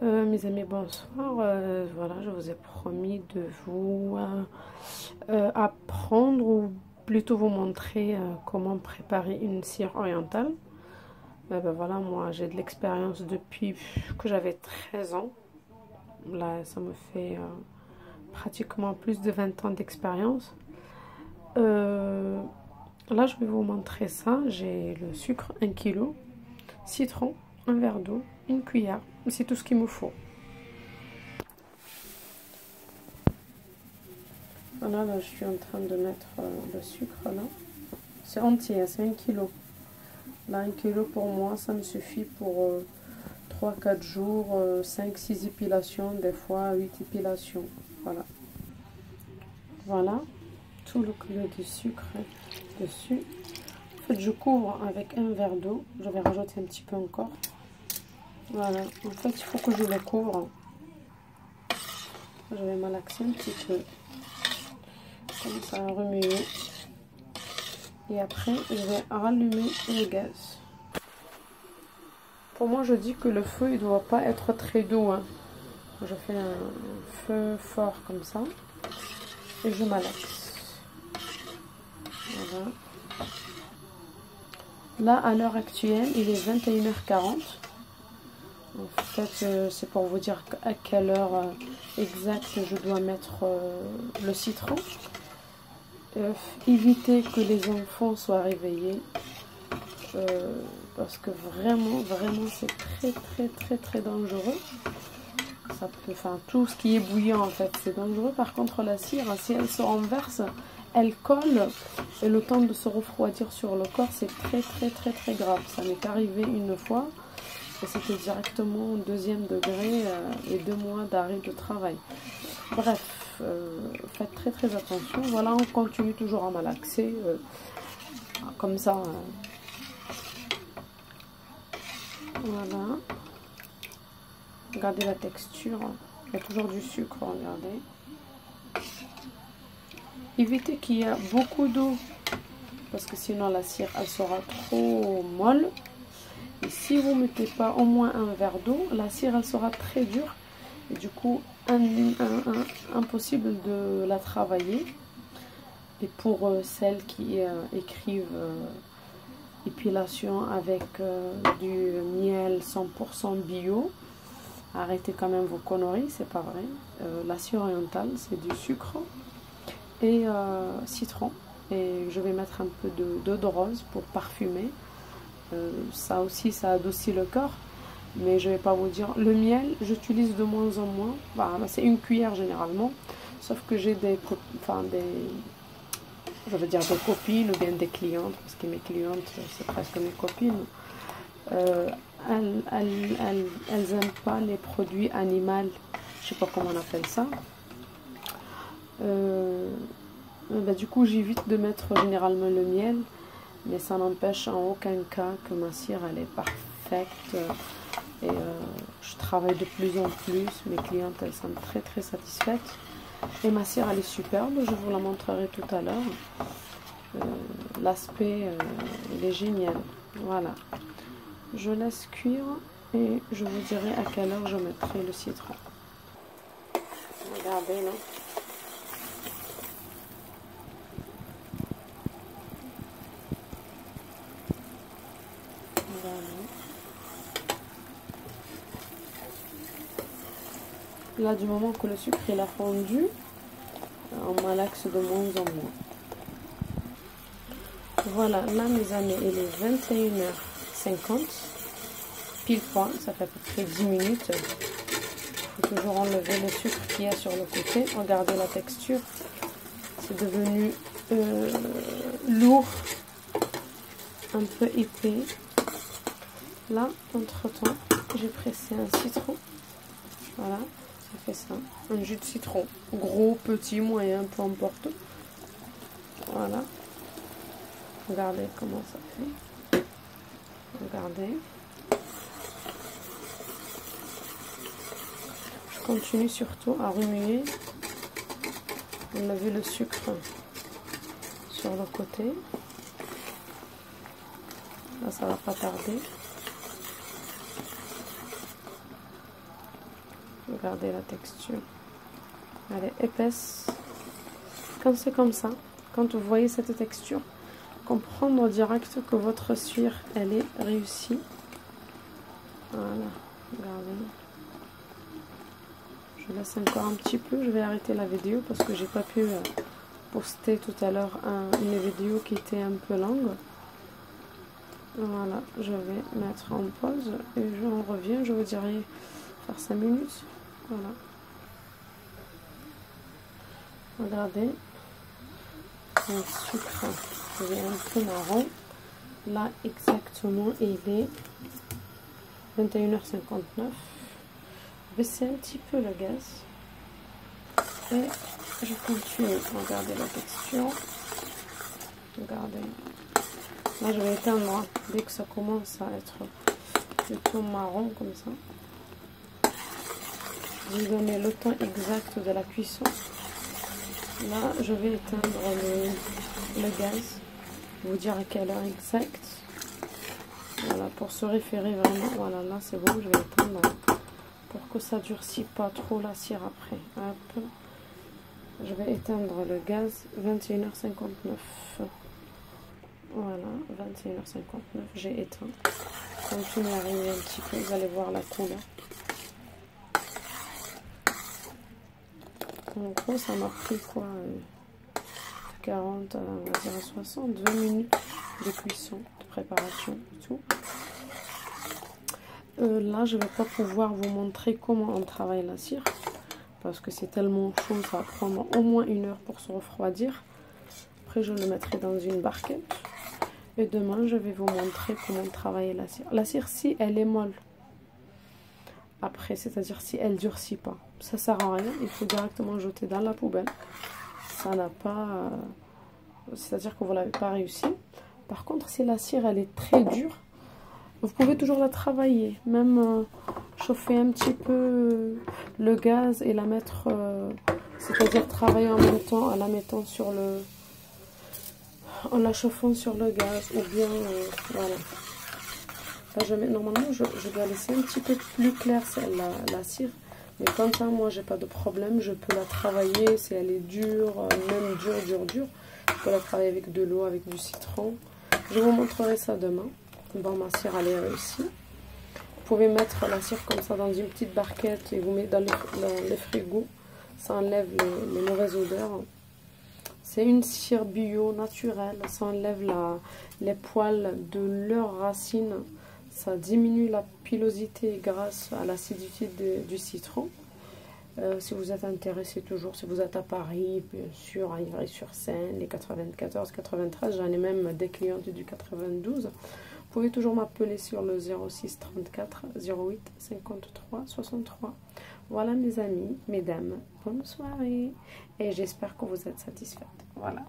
Mes amis, bonsoir. Voilà, je vous ai promis de vous apprendre ou plutôt vous montrer comment préparer une cire orientale. Ben voilà, moi j'ai de l'expérience depuis que j'avais 13 ans. Là, ça me fait pratiquement plus de 20 ans d'expérience. Là, je vais vous montrer ça. J'ai le sucre 1 kg, citron, un verre d'eau, une cuillère. C'est tout ce qu'il me faut. Voilà, là, je suis en train de mettre le sucre là. C'est entier, c'est 1 kg. Là, 1 kg pour moi, ça me suffit pour 3-4 jours, 5-6 épilations, des fois 8 épilations. Voilà. Voilà, tout le kilo de sucre dessus. En fait, je couvre avec un verre d'eau. Je vais rajouter un petit peu encore. Voilà, en fait, il faut que je le couvre. Je vais malaxer un petit peu. Comme ça, remuer. Et après, je vais rallumer le gaz. Pour moi, je dis que le feu, il ne doit pas être très doux. Hein. Je fais un feu fort comme ça. Et je malaxe. Voilà. Là, à l'heure actuelle, il est 21h40. En fait, c'est pour vous dire à quelle heure exacte je dois mettre le citron. Éviter que les enfants soient réveillés. Parce que vraiment c'est très dangereux. Ça peut, enfin, tout ce qui est bouillant en fait c'est dangereux. Par contre la cire, si elle se renverse, elle colle et le temps de se refroidir sur le corps, c'est très grave. Ça m'est arrivé une fois et c'était directement au 2e degré et 2 mois d'arrêt de travail. Bref, faites très attention. Voilà, on continue toujours à malaxer comme ça. Voilà. Regardez la texture. Il y a toujours du sucre, regardez. Évitez qu'il y ait beaucoup d'eau. Parce que sinon la cire, elle sera trop molle. Et si vous ne mettez pas au moins un verre d'eau, la cire, elle sera très dure. Et du coup, impossible de la travailler. Et pour celles qui écrivent épilation avec du miel 100% bio, arrêtez quand même vos conneries, c'est pas vrai. La cire orientale, c'est du sucre et citron. Et je vais mettre un peu d'eau de rose pour parfumer. Ça aussi, ça adoucit le corps. Mais je vais pas vous dire. Le miel, j'utilise de moins en moins. Bah, c'est une cuillère généralement. Sauf que j'ai je veux dire des copines ou bien des clientes, parce que mes clientes, c'est presque mes copines. Elles n'aiment pas les produits animaux, je sais pas comment on appelle ça. Bah, du coup, j'évite de mettre généralement le miel, mais ça n'empêche en aucun cas que ma cire elle est parfaite. Et je travaille de plus en plus, mes clientes elles sont très satisfaites. Et ma cire elle est superbe, je vous la montrerai tout à l'heure. L'aspect il est génial. Voilà. Je laisse cuire et je vous dirai à quelle heure je mettrai le citron. Regardez là. Voilà. Là, du moment que le sucre il a fondu, on malaxe de moins en moins. Voilà, là mes amis, il est 21h50. Pile poil, ça fait à peu près 10 minutes. Il faut toujours enlever le sucre qu'il y a sur le côté. Regardez la texture. C'est devenu lourd, un peu épais. Là, entre temps, j'ai pressé un citron. Voilà, ça fait ça. Un jus de citron. Gros, petit, moyen, peu importe. Voilà. Regardez comment ça fait. Regardez. Je continue surtout à remuer. Enlever le sucre sur le côté. Là, ça va pas tarder. Regardez la texture. Elle est épaisse. Quand c'est comme ça, quand vous voyez cette texture, comprendre direct que votre cire, elle est réussie. Voilà, regardez. Je laisse encore un petit peu. Je vais arrêter la vidéo parce que j'ai pas pu poster tout à l'heure une vidéo qui était un peu longue. Voilà, je vais mettre en pause et j'en reviens. Je vous dirai faire 5 minutes. Voilà. Regardez. Le sucre, il est un peu marron. Là, exactement, il est 21h59. Baisser un petit peu le gaz. Et je continue. Regardez la texture. Regardez. Là, je vais éteindre dès que ça commence à être plutôt marron comme ça. Je vais donner le temps exact de la cuisson. Là, je vais éteindre le gaz. Vous dire à quelle heure exacte. Voilà, pour se référer vraiment. Voilà, là, c'est bon, je vais éteindre pour que ça durcisse pas trop la cire après. Hop. Je vais éteindre le gaz. 21h59. Voilà, 21h59, j'ai éteint. Continuez à arriver un petit peu, vous allez voir la couleur. En gros, ça m'a pris quoi 40, on va dire 60, 20 minutes de cuisson, de préparation et tout. Là, je ne vais pas pouvoir vous montrer comment on travaille la cire. Parce que c'est tellement chaud, ça va prendre au moins 1 heure pour se refroidir. Après, je le mettrai dans une barquette. Et demain, je vais vous montrer comment travailler la cire. La cire, si elle est molle, après, c'est-à-dire si elle durcit pas, ça sert à rien. Il faut directement jeter dans la poubelle. Ça n'a pas... c'est-à-dire que vous l'avez pas réussi. Par contre, si la cire, elle est très dure, vous pouvez toujours la travailler. Même chauffer un petit peu le gaz et la mettre... c'est-à-dire travailler en même temps en la mettant sur le... en la chauffant sur le gaz ou bien voilà. Là, normalement je dois laisser un petit peu plus clair la cire, mais comme ça moi j'ai pas de problème, je peux la travailler si elle est dure, même dure, je peux la travailler avec de l'eau, avec du citron. Je vous montrerai ça demain. Bon, ma cire elle est réussie. Vous pouvez mettre la cire comme ça dans une petite barquette et vous mettez dans les frigos, ça enlève les mauvaises odeurs. C'est une cire bio naturelle, ça enlève les poils de leurs racines, ça diminue la pilosité grâce à l'acidité du citron. Si vous êtes intéressé toujours, si vous êtes à Paris, bien sûr, à Ivry-sur-Seine, les 94, 93, j'en ai même des clientes du 92. Vous pouvez toujours m'appeler sur le 06 34 08 53 63. Voilà mes amis, mesdames, bonne soirée et j'espère que vous êtes satisfaites. Voilà.